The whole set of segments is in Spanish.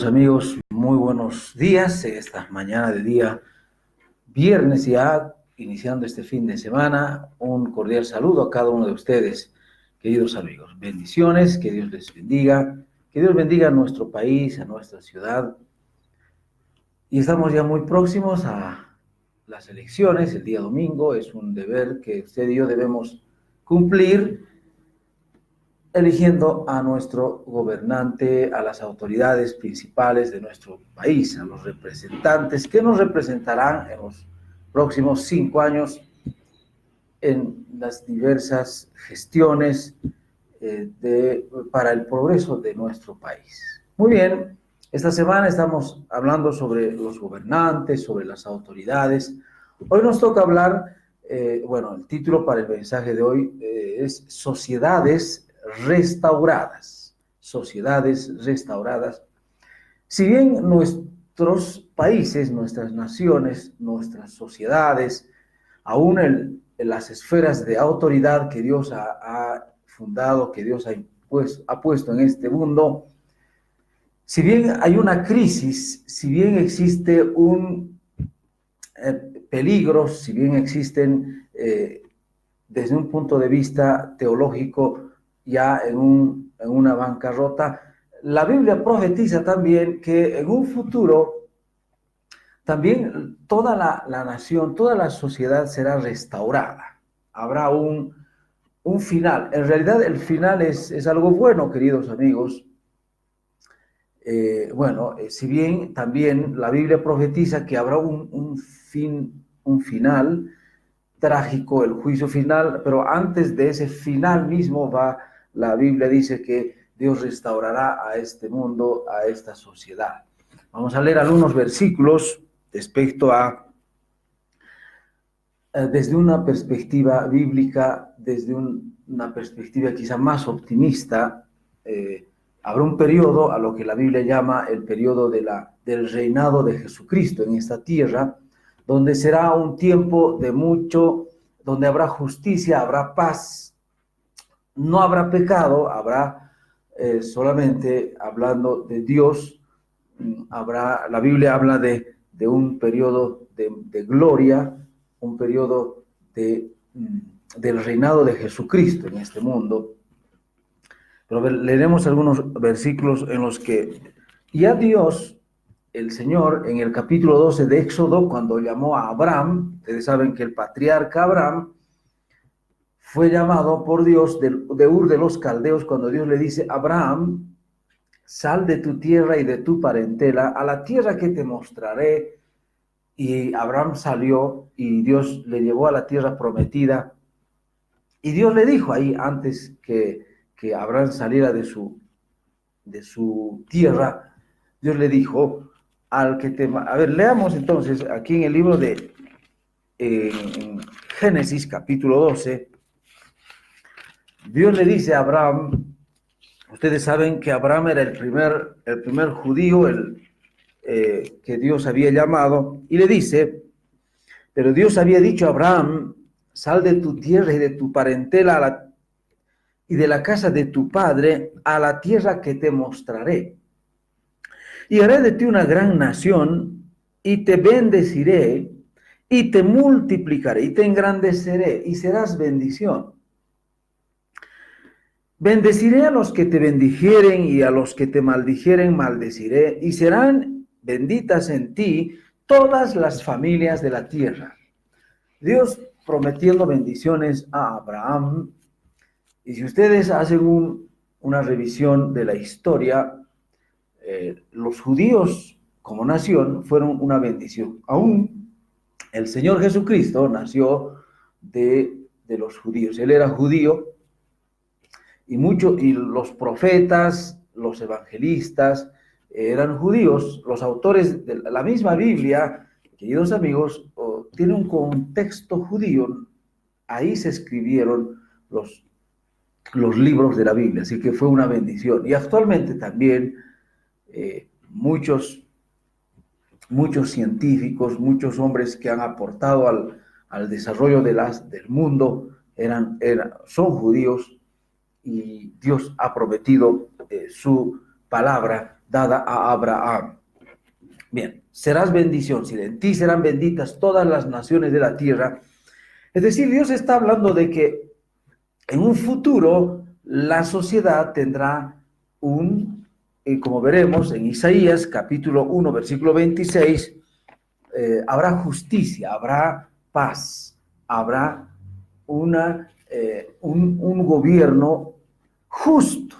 Amigos, muy buenos días en esta mañana de día viernes, ya iniciando este fin de semana. Un cordial saludo a cada uno de ustedes, queridos amigos. Bendiciones, que Dios les bendiga, que Dios bendiga a nuestro país, a nuestra ciudad. Y estamos ya muy próximos a las elecciones. El día domingo es un deber que usted y yo debemos cumplir, eligiendo a nuestro gobernante, a las autoridades principales de nuestro país, a los representantes que nos representarán en los próximos 5 años en las diversas gestiones para el progreso de nuestro país. Muy bien, esta semana estamos hablando sobre los gobernantes, sobre las autoridades. Hoy nos toca hablar, el título para el mensaje de hoy es Sociedades restauradas. Sociedades restauradas. Si bien nuestros países, nuestras naciones, nuestras sociedades, aún en las esferas de autoridad que Dios ha fundado, que Dios ha puesto en este mundo, si bien hay una crisis, si bien existe un peligro, si bien existen desde un punto de vista teológico ya en una bancarrota, la Biblia profetiza también que en un futuro también toda la nación, toda la sociedad será restaurada. Habrá un final. En realidad el final es algo bueno, queridos amigos. Si bien también la Biblia profetiza que habrá un final trágico, el juicio final, pero antes de ese final mismo la Biblia dice que Dios restaurará a este mundo, a esta sociedad. Vamos a leer algunos versículos respecto a, desde una perspectiva bíblica, desde una perspectiva quizá más optimista. Habrá un periodo a lo que la Biblia llama el periodo del reinado de Jesucristo en esta tierra, donde será un tiempo donde habrá justicia, habrá paz, no habrá pecado, habrá solamente hablando de Dios. La Biblia habla de un periodo de gloria, un periodo del reinado de Jesucristo en este mundo. Pero leeremos algunos versículos en los que ya Dios, el Señor, en el capítulo 12 de Éxodo, cuando llamó a Abraham, ustedes saben que el patriarca Abraham fue llamado por Dios de Ur de los Caldeos, cuando Dios le dice: Abraham, sal de tu tierra y de tu parentela a la tierra que te mostraré. Y Abraham salió y Dios le llevó a la tierra prometida. Y Dios le dijo ahí, antes que Abraham saliera de su tierra, Dios le dijo al que te... A ver, leamos entonces aquí en el libro de en Génesis capítulo 12. Dios le dice a Abraham, ustedes saben que Abraham era el primer judío que Dios había llamado, y le dice: pero Dios había dicho a Abraham: sal de tu tierra y de tu parentela y de la casa de tu padre a la tierra que te mostraré. Y haré de ti una gran nación, y te bendeciré, y te multiplicaré, y te engrandeceré, y serás bendición. Bendeciré a los que te bendijeren, y a los que te maldijeren maldeciré, y serán benditas en ti todas las familias de la tierra. Dios prometiendo bendiciones a Abraham. Y si ustedes hacen una revisión de la historia, los judíos como nación fueron una bendición. Aún el Señor Jesucristo nació de los judíos. Él era judío, y los profetas, los evangelistas eran judíos. Los autores de la misma Biblia, queridos amigos, tiene un contexto judío. Ahí se escribieron los libros de la Biblia, así que fue una bendición. Y actualmente también muchos científicos, muchos hombres que han aportado al desarrollo del mundo son judíos, y Dios ha prometido su palabra dada a Abraham. Bien, serás bendición, si en ti serán benditas todas las naciones de la tierra. Es decir, Dios está hablando de que en un futuro la sociedad tendrá como veremos en Isaías capítulo 1, versículo 26, habrá justicia, habrá paz, habrá un gobierno justo,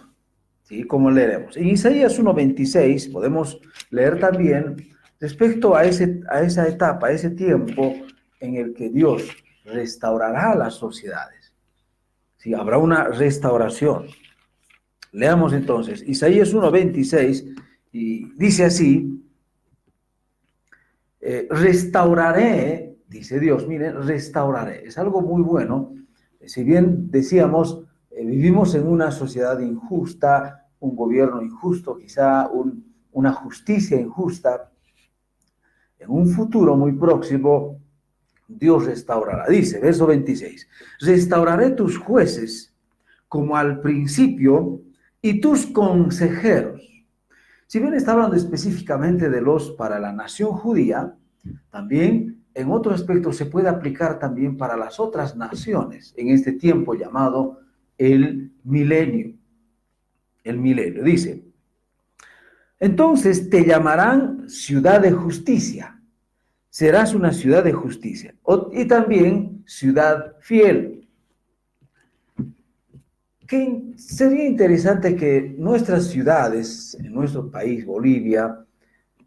¿sí? Como leeremos. En Isaías 1:26 podemos leer también respecto a esa etapa, a ese tiempo en el que Dios restaurará las sociedades. ¿Sí? Habrá una restauración. Leamos entonces Isaías 1:26 y dice así, restauraré, dice Dios, miren, restauraré. Es algo muy bueno. Si bien decíamos, vivimos en una sociedad injusta, un gobierno injusto, quizá una justicia injusta, en un futuro muy próximo, Dios restaurará. Dice, verso 26, restauraré tus jueces como al principio y tus consejeros. Si bien está hablando específicamente de los para la nación judía, también en otro aspecto se puede aplicar también para las otras naciones en este tiempo llamado el milenio. El milenio. Dice, entonces te llamarán ciudad de justicia. Serás una ciudad de justicia. Y también ciudad fiel. Que sería interesante que nuestras ciudades, en nuestro país, Bolivia,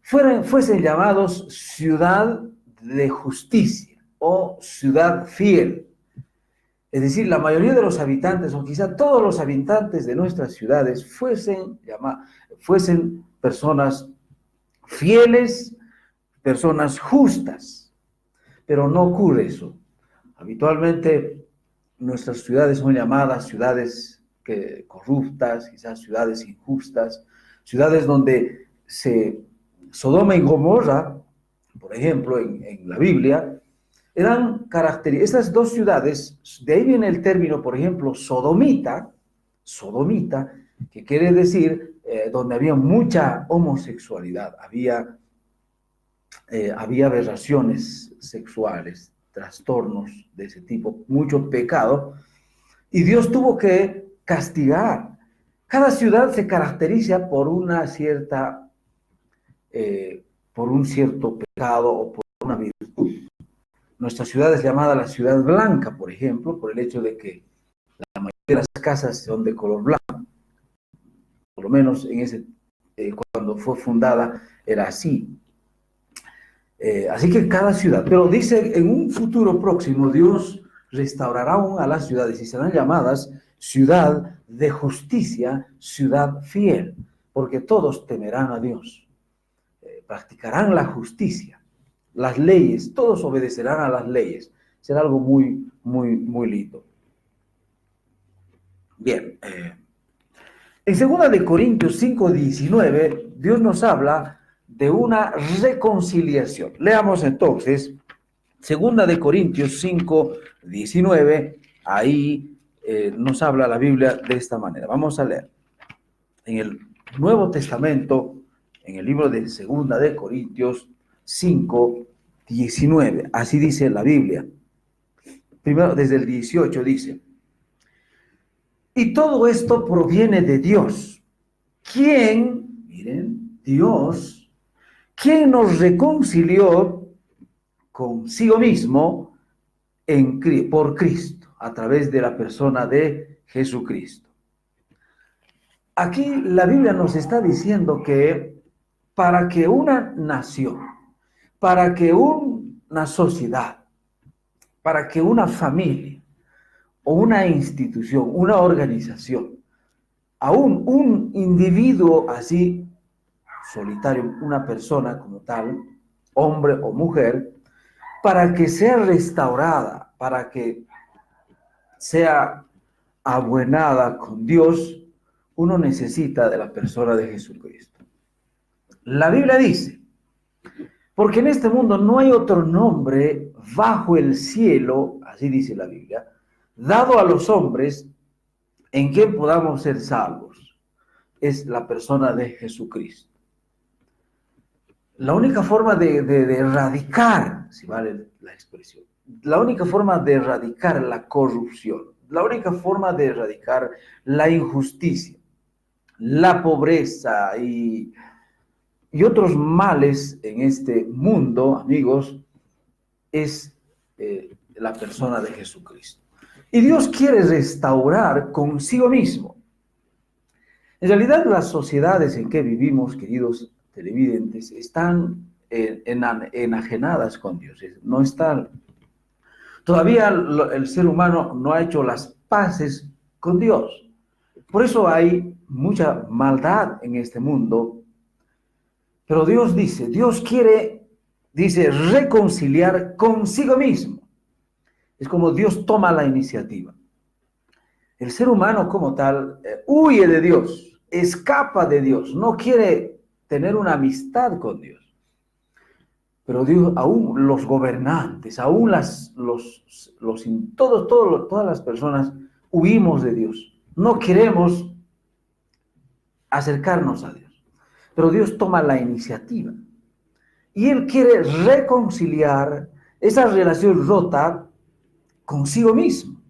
fuesen llamados ciudad de justicia o ciudad fiel. Es decir, la mayoría de los habitantes, o quizá todos los habitantes de nuestras ciudades, fuesen personas fieles, personas justas. Pero no ocurre eso. Habitualmente nuestras ciudades son llamadas ciudades corruptas, quizás ciudades injustas, ciudades donde Sodoma y Gomorra, por ejemplo, en la Biblia, eran esas dos ciudades, de ahí viene el término, por ejemplo, sodomita, que quiere decir donde había mucha homosexualidad, había aberraciones sexuales, trastornos de ese tipo, mucho pecado, y Dios tuvo que castigar. Cada ciudad se caracteriza por por un cierto pecado o por una virtud. Nuestra ciudad es llamada la ciudad blanca, por ejemplo, por el hecho de que la mayoría de las casas son de color blanco. Por lo menos cuando fue fundada era así. Así que cada ciudad, pero dice en un futuro próximo Dios restaurará aún a las ciudades y serán llamadas ciudad de justicia, ciudad fiel, porque todos temerán a Dios, practicarán la justicia, las leyes, todos obedecerán a las leyes. Será algo muy, muy, muy lindo. Bien, en 2 Corintios 5:19, Dios nos habla de una reconciliación. Leamos entonces 2 Corintios 5:19, ahí nos habla la Biblia de esta manera. Vamos a leer. En el Nuevo Testamento, en el libro de 2 Corintios 5:19, así dice la Biblia. Primero, desde el 18 dice, y todo esto proviene de Dios, Dios, quien nos reconcilió consigo mismo por Cristo, a través de la persona de Jesucristo. Aquí la Biblia nos está diciendo que para que una nación, para que una sociedad, para que una familia o una institución, una organización, aún un individuo así solitario, una persona como tal, hombre o mujer, para que sea restaurada, para que sea abuenada con Dios, uno necesita de la persona de Jesucristo. La Biblia dice, porque en este mundo no hay otro nombre bajo el cielo, así dice la Biblia, dado a los hombres en quien podamos ser salvos. Es la persona de Jesucristo. La única forma de erradicar, si vale la expresión, la única forma de erradicar la corrupción, la única forma de erradicar la injusticia, la pobreza y otros males en este mundo, amigos, es la persona de Jesucristo. Y Dios quiere restaurar consigo mismo. En realidad, las sociedades en que vivimos, queridos televidentes, están enajenadas con Dios. No están. Todavía el ser humano no ha hecho las paces con Dios. Por eso hay mucha maldad en este mundo. Pero Dios quiere, dice, reconciliar consigo mismo. Es como Dios toma la iniciativa. El ser humano como tal huye de Dios, escapa de Dios, no quiere tener una amistad con Dios. Pero Dios, aún los gobernantes, aún todas las personas huimos de Dios. No queremos acercarnos a Dios. Pero Dios toma la iniciativa. Y Él quiere reconciliar esa relación rota consigo mismo.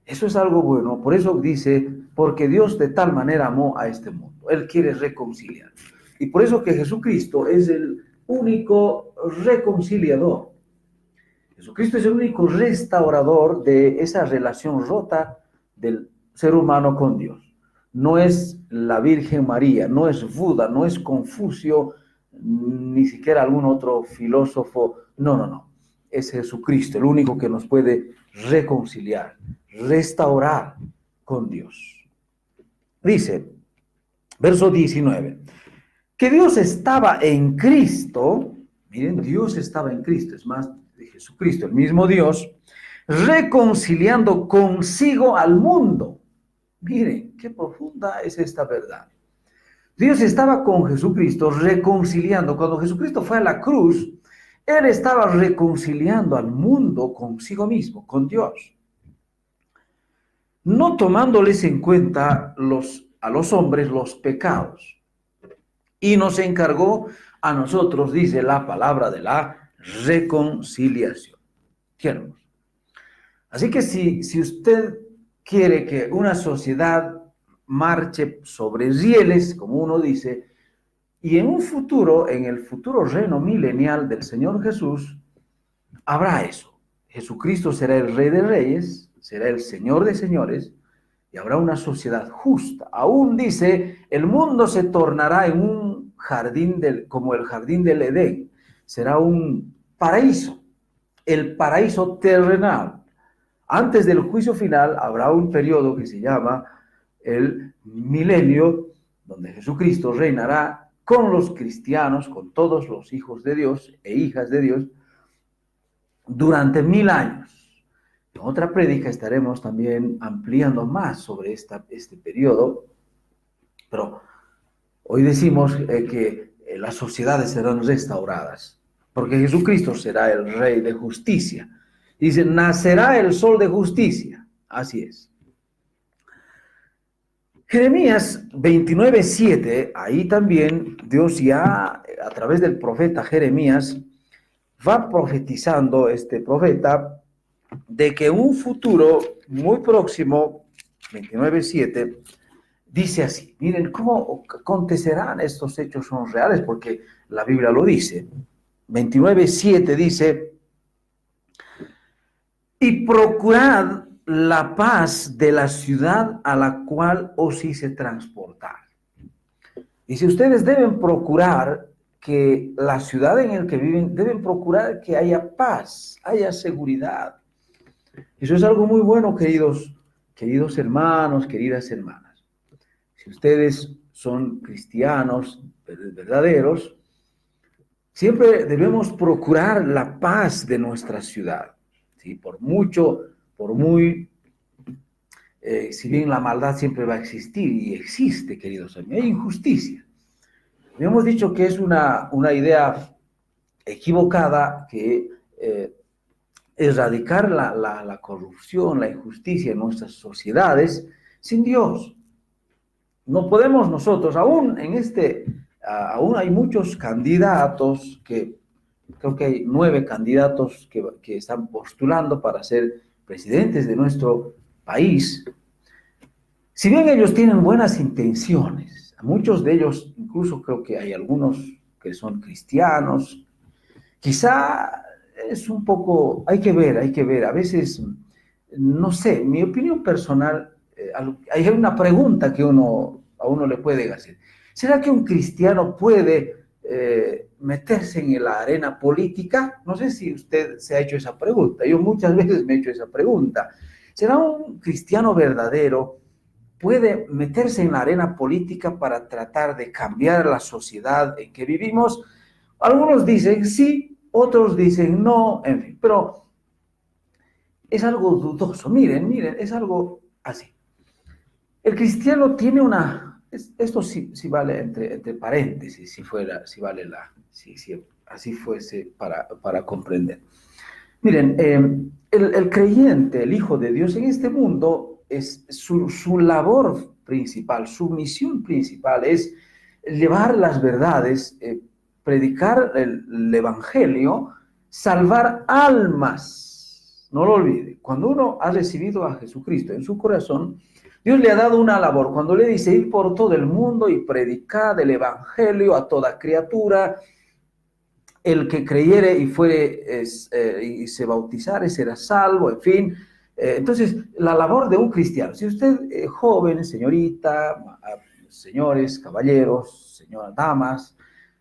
Eso es algo bueno. Por eso dice, porque Dios de tal manera amó a este mundo. Él quiere reconciliar. Y por eso que Jesucristo es el único reconciliador. Jesucristo es el único restaurador de esa relación rota del ser humano con Dios. No es la Virgen María, no es Buda, no es Confucio, ni siquiera algún otro filósofo. No. Es Jesucristo, el único que nos puede reconciliar, restaurar con Dios. Dice, verso 19, que Dios estaba en Cristo, miren, Dios estaba en Cristo, es más, de Jesucristo, el mismo Dios, reconciliando consigo al mundo. Miren, qué profunda es esta verdad. Dios estaba con Jesucristo reconciliando. Cuando Jesucristo fue a la cruz, Él estaba reconciliando al mundo consigo mismo, con Dios. No tomándoles en cuenta a los hombres los pecados. Y nos encargó a nosotros, dice la palabra, de la reconciliación. Qué hermoso. Así que si usted quiere que una sociedad marche sobre rieles, como uno dice, y en un futuro, en el futuro reino milenial del Señor Jesús, habrá eso. Jesucristo será el Rey de Reyes, será el Señor de Señores, y habrá una sociedad justa. Aún dice, el mundo se tornará en un jardín como el jardín del Edén. Será un paraíso, el paraíso terrenal. Antes del juicio final habrá un periodo que se llama el milenio, donde Jesucristo reinará con los cristianos, con todos los hijos de Dios e hijas de Dios, durante 1000 años. En otra prédica estaremos también ampliando más sobre este periodo, pero hoy decimos que las sociedades serán restauradas, porque Jesucristo será el Rey de justicia. Dice, nacerá el sol de justicia. Así es. Jeremías 29:7, ahí también Dios ya a través del profeta Jeremías va profetizando, este profeta, de que un futuro muy próximo, 29:7, dice así. Miren cómo acontecerán estos hechos, son reales, porque la Biblia lo dice. 29:7 dice, y procurad la paz de la ciudad a la cual os hice transportar. Dice, ustedes deben procurar que la ciudad en la que viven, deben procurar que haya paz, haya seguridad. Eso es algo muy bueno, queridos hermanos, queridas hermanas. Si ustedes son cristianos verdaderos, siempre debemos procurar la paz de nuestra ciudad. ¿Sí? Si bien la maldad siempre va a existir y existe, queridos amigos, hay injusticia. Hemos dicho que es una idea equivocada que erradicar la corrupción, la injusticia en nuestras sociedades sin Dios. No podemos nosotros, aún en aún hay muchos candidatos creo que hay 9 candidatos que están postulando para ser presidentes de nuestro país. Si bien ellos tienen buenas intenciones, a muchos de ellos, incluso creo que hay algunos que son cristianos, quizá es un poco, hay que ver, a veces, no sé, mi opinión personal, hay una pregunta que a uno le puede hacer. ¿Será que un cristiano puede meterse en la arena política? No sé si usted se ha hecho esa pregunta, yo muchas veces me he hecho esa pregunta. ¿Será un cristiano verdadero puede meterse en la arena política para tratar de cambiar la sociedad en que vivimos? Algunos dicen sí, otros dicen no, en fin, pero es algo dudoso. Miren, es algo así. El cristiano tiene esto sí vale entre paréntesis, si vale si así fuese para comprender. Miren, el creyente, el Hijo de Dios en este mundo, es su labor principal, su misión principal es llevar las verdades, predicar el Evangelio, salvar almas. No lo olvide, cuando uno ha recibido a Jesucristo en su corazón, Dios le ha dado una labor. Cuando le dice ir por todo el mundo y predicar el Evangelio a toda criatura, el que creyere y se bautizare será salvo, en fin. Entonces, la labor de un cristiano, si usted, joven, señorita, señores, caballeros, señoras, damas,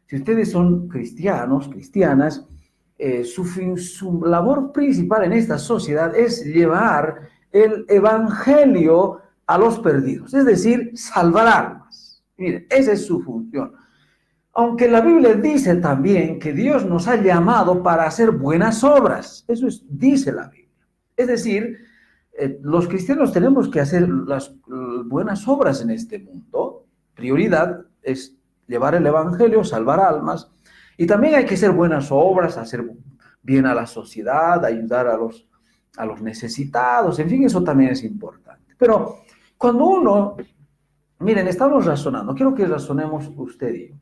si ustedes son cristianos, cristianas, su labor principal en esta sociedad es llevar el evangelio a los perdidos, es decir, salvar almas. Miren, esa es su función. Aunque la Biblia dice también que Dios nos ha llamado para hacer buenas obras. Dice la Biblia. Es decir, los cristianos tenemos que hacer las buenas obras en este mundo. Prioridad es llevar el evangelio, salvar almas. Y también hay que hacer buenas obras, hacer bien a la sociedad, ayudar a los necesitados. En fin, eso también es importante. Pero cuando miren, estamos razonando. Quiero que razonemos usted y yo.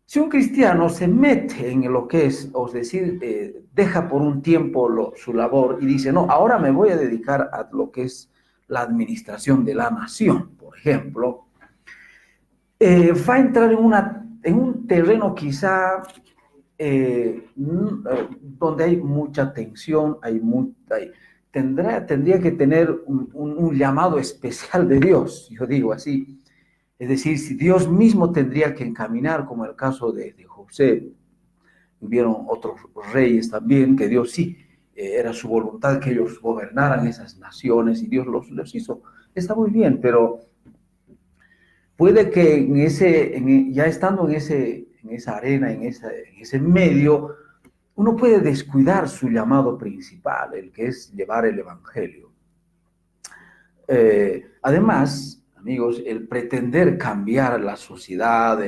Si un cristiano se mete en lo que es decir, deja por un tiempo su labor y dice, no, ahora me voy a dedicar a lo que es la administración de la nación, por ejemplo, va a entrar en un terreno quizá donde hay mucha tensión, tendría que tener un llamado especial de Dios, yo digo así. Es decir, si Dios mismo tendría que encaminar, como el caso de José, hubieron otros reyes también, que Dios sí, era su voluntad que ellos gobernaran esas naciones y Dios los hizo. Está muy bien, pero puede que ya estando en esa arena, en ese medio, uno puede descuidar su llamado principal, el que es llevar el evangelio. Además, amigos, el pretender cambiar la sociedad,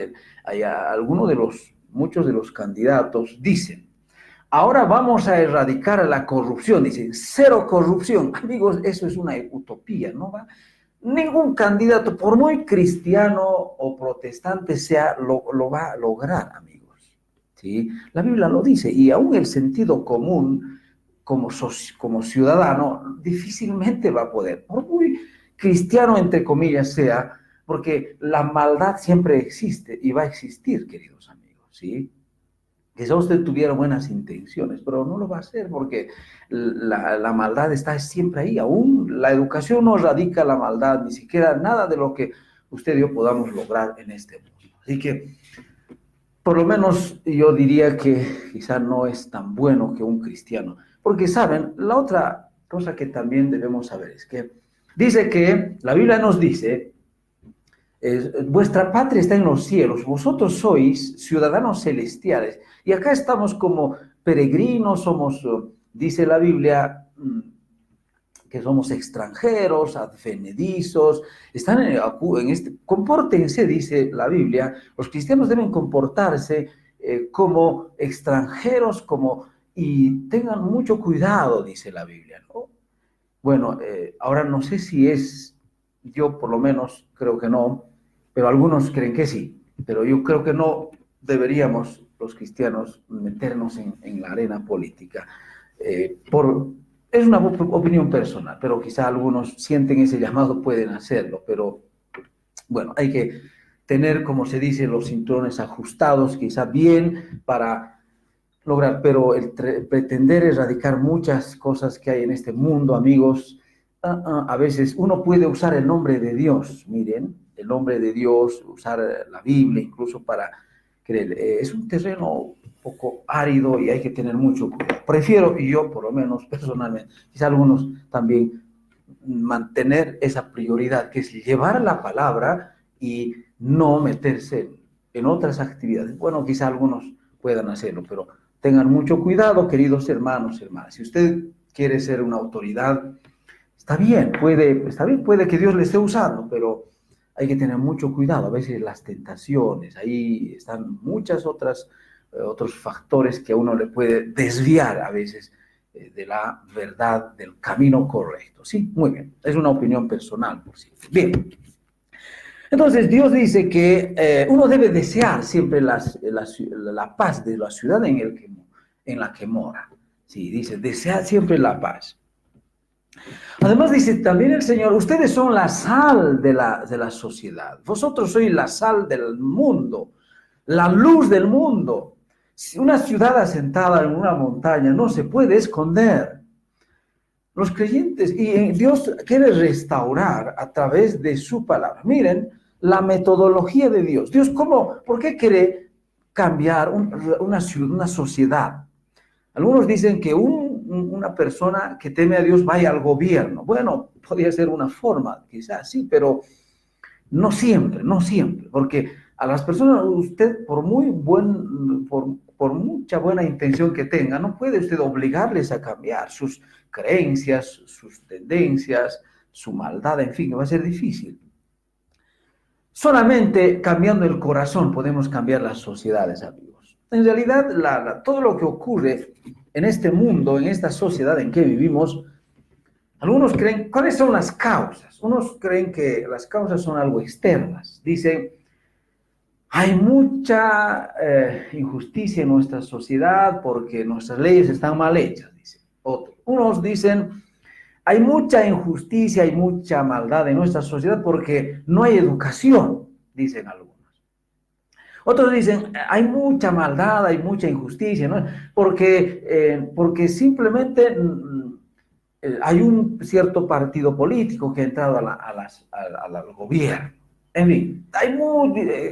muchos de los candidatos dicen, ahora vamos a erradicar la corrupción, dicen, cero corrupción. Amigos, eso es una utopía, ¿no va? Ningún candidato, por muy cristiano o protestante sea, lo va a lograr, amigos. ¿Sí? La Biblia lo dice, y aún el sentido común, como ciudadano, difícilmente va a poder, por muy cristiano, entre comillas, sea, porque la maldad siempre existe y va a existir, queridos amigos, ¿sí? Quizá usted tuviera buenas intenciones, pero no lo va a hacer porque la maldad está siempre ahí. Aún la educación no radica la maldad, ni siquiera nada de lo que usted y yo podamos lograr en este mundo. Así que, por lo menos yo diría que quizá no es tan bueno que un cristiano. Porque, ¿saben? La otra cosa que también debemos saber es que dice que la Biblia nos dice, vuestra patria está en los cielos, vosotros sois ciudadanos celestiales. Y acá estamos como peregrinos, dice la Biblia, que somos extranjeros, advenedizos, compórtense, dice la Biblia, los cristianos deben comportarse como extranjeros, y tengan mucho cuidado, dice la Biblia, ¿no? Bueno, ahora no sé si yo por lo menos creo que no, pero algunos creen que sí. pero yo creo que no deberíamos los cristianos meternos en la arena política. Es una opinión personal, pero quizá algunos sienten ese llamado, pueden hacerlo, pero bueno, hay que tener, como se dice, los cinturones ajustados, quizá bien para lograr, pero pretender erradicar muchas cosas que hay en este mundo, amigos, a veces uno puede usar el nombre de Dios, miren, el nombre de Dios, usar la Biblia incluso para creer. Es un terreno un poco árido y hay que tener mucho cuidado. Prefiero, y yo por lo menos personalmente, quizá algunos también, mantener esa prioridad, que es llevar la palabra y no meterse en otras actividades. Bueno, quizá algunos puedan hacerlo, pero tengan mucho cuidado, queridos hermanos, hermanas. Si usted quiere ser una autoridad, está bien, puede que Dios le esté usando, pero hay que tener mucho cuidado. A veces las tentaciones, ahí están muchas otros factores que a uno le puede desviar a veces de la verdad, del camino correcto. Sí, muy bien. Es una opinión personal, por cierto. Bien. Entonces Dios dice que uno debe desear siempre la paz de la ciudad en la que mora. Sí, dice, desear siempre la paz. Además dice también el Señor, ustedes son la sal de la sociedad. Vosotros sois la sal del mundo, la luz del mundo. Si una ciudad asentada en una montaña no se puede esconder. Los creyentes, y Dios quiere restaurar a través de su palabra. Miren la metodología de Dios. Dios, ¿por qué quiere cambiar una ciudad, una sociedad? Algunos dicen que una persona que teme a Dios vaya al gobierno. Bueno, podría ser una forma, quizás sí, pero no siempre, no siempre, porque a las personas, usted por mucha buena intención que tenga, no puede usted obligarles a cambiar sus creencias, sus tendencias, su maldad, en fin, va a ser difícil. Solamente cambiando el corazón podemos cambiar las sociedades, amigos. En realidad, todo lo que ocurre en este mundo, en esta sociedad en que vivimos, algunos creen, ¿cuáles son las causas? Unos creen que las causas son algo externas. Dicen, hay mucha injusticia en nuestra sociedad porque nuestras leyes están mal hechas, dicen otros. Unos dicen, hay mucha injusticia, hay mucha maldad en nuestra sociedad porque no hay educación, dicen algunos. Otros dicen, hay mucha maldad, hay mucha injusticia, ¿no? Porque simplemente hay un cierto partido político que ha entrado al gobierno. En fin,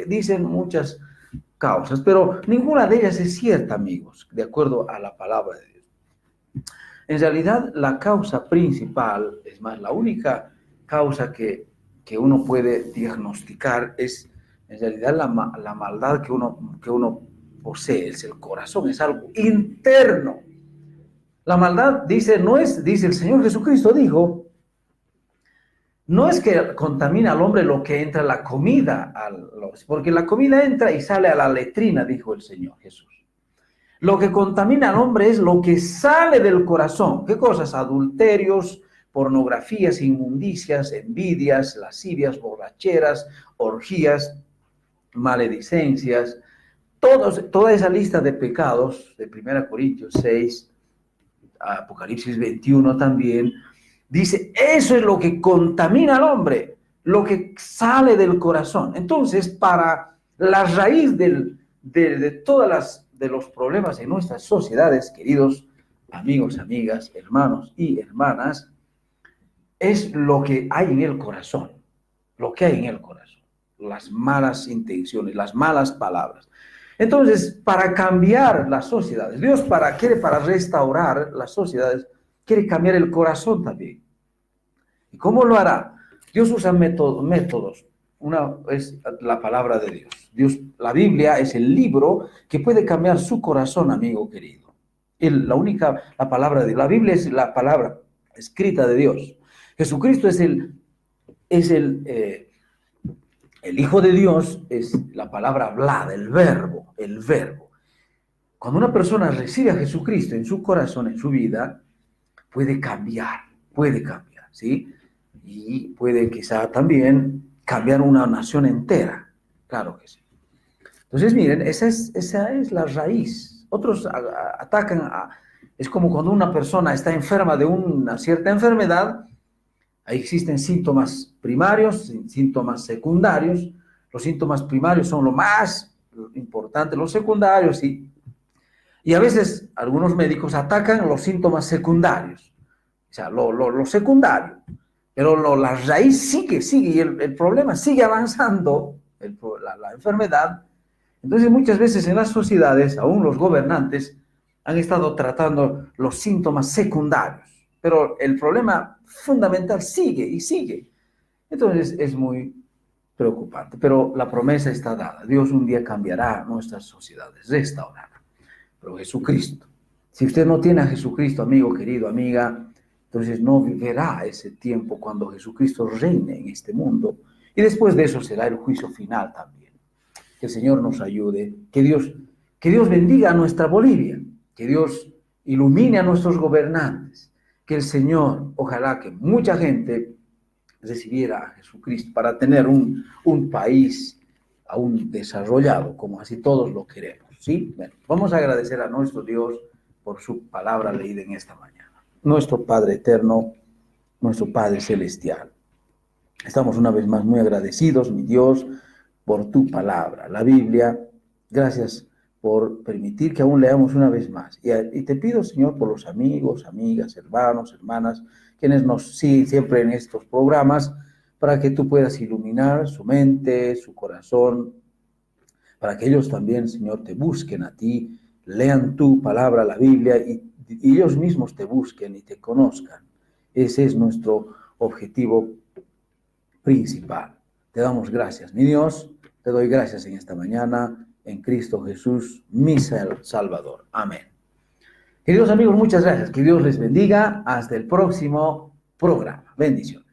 dicen muchas causas, pero ninguna de ellas es cierta, amigos, de acuerdo a la palabra de Dios. En realidad, la causa principal, es más, la única causa que uno puede diagnosticar es, en realidad, la maldad que uno posee, es el corazón, es algo interno. La maldad, dice el Señor Jesucristo, dijo, no es que contamina al hombre lo que entra a la comida, porque la comida entra y sale a la letrina, dijo el Señor Jesús. Lo que contamina al hombre es lo que sale del corazón. ¿Qué cosas? Adulterios, pornografías, inmundicias, envidias, lascivias, borracheras, orgías, maledicencias, toda esa lista de pecados de 1 Corintios 6, Apocalipsis 21 también, dice, eso es lo que contamina al hombre, lo que sale del corazón. Entonces, para la raíz de todas de los problemas en nuestras sociedades, queridos amigos, amigas, hermanos y hermanas, es lo que hay en el corazón, lo que hay en el corazón, las malas intenciones, las malas palabras. Entonces, para cambiar las sociedades, Dios quiere para restaurar las sociedades, quiere cambiar el corazón también. ¿Y cómo lo hará? Dios usa métodos. Una es la palabra de Dios. La Biblia es el libro que puede cambiar su corazón, amigo querido. La palabra de la Biblia es la palabra escrita de Dios. Jesucristo es el Hijo de Dios, es la palabra hablada, el verbo, el verbo. Cuando una persona recibe a Jesucristo en su corazón, en su vida, puede cambiar, ¿sí? Y puede quizá también cambiar una nación entera, claro que sí. Entonces, miren, esa es la raíz. Otros atacan es como cuando una persona está enferma de una cierta enfermedad, ahí existen síntomas primarios, síntomas secundarios. Los síntomas primarios son lo más importante, los secundarios, y a veces algunos médicos atacan los síntomas secundarios, o sea, lo secundario, pero la raíz sigue, y el problema sigue avanzando, la enfermedad. Entonces, muchas veces en las sociedades, aún los gobernantes, han estado tratando los síntomas secundarios, pero el problema fundamental sigue y sigue. Entonces, es muy preocupante, pero la promesa está dada. Dios un día cambiará nuestras sociedades, restaurará. Pero Jesucristo, si usted no tiene a Jesucristo, amigo querido, amiga, entonces no vivirá ese tiempo cuando Jesucristo reine en este mundo. Y después de eso será el juicio final también. Que el Señor nos ayude, que Dios bendiga a nuestra Bolivia, que Dios ilumine a nuestros gobernantes, que el Señor, ojalá que mucha gente recibiera a Jesucristo para tener un país aún desarrollado, como así todos lo queremos, ¿sí? Bueno, vamos a agradecer a nuestro Dios por su palabra leída en esta mañana. Nuestro Padre eterno, nuestro Padre celestial, estamos una vez más muy agradecidos, mi Dios, por tu palabra, la Biblia. Gracias por permitir que aún leamos una vez más. Y te pido, Señor, por los amigos, amigas, hermanos, hermanas, quienes nos siguen siempre en estos programas, para que tú puedas iluminar su mente, su corazón, para que ellos también, Señor, te busquen a ti, lean tu palabra, la Biblia, y ellos mismos te busquen y te conozcan. Ese es nuestro objetivo principal. Te damos gracias, mi Dios, te doy gracias en esta mañana, en Cristo Jesús, mi Salvador. Amén. Queridos amigos, muchas gracias. Que Dios les bendiga. Hasta el próximo programa. Bendiciones.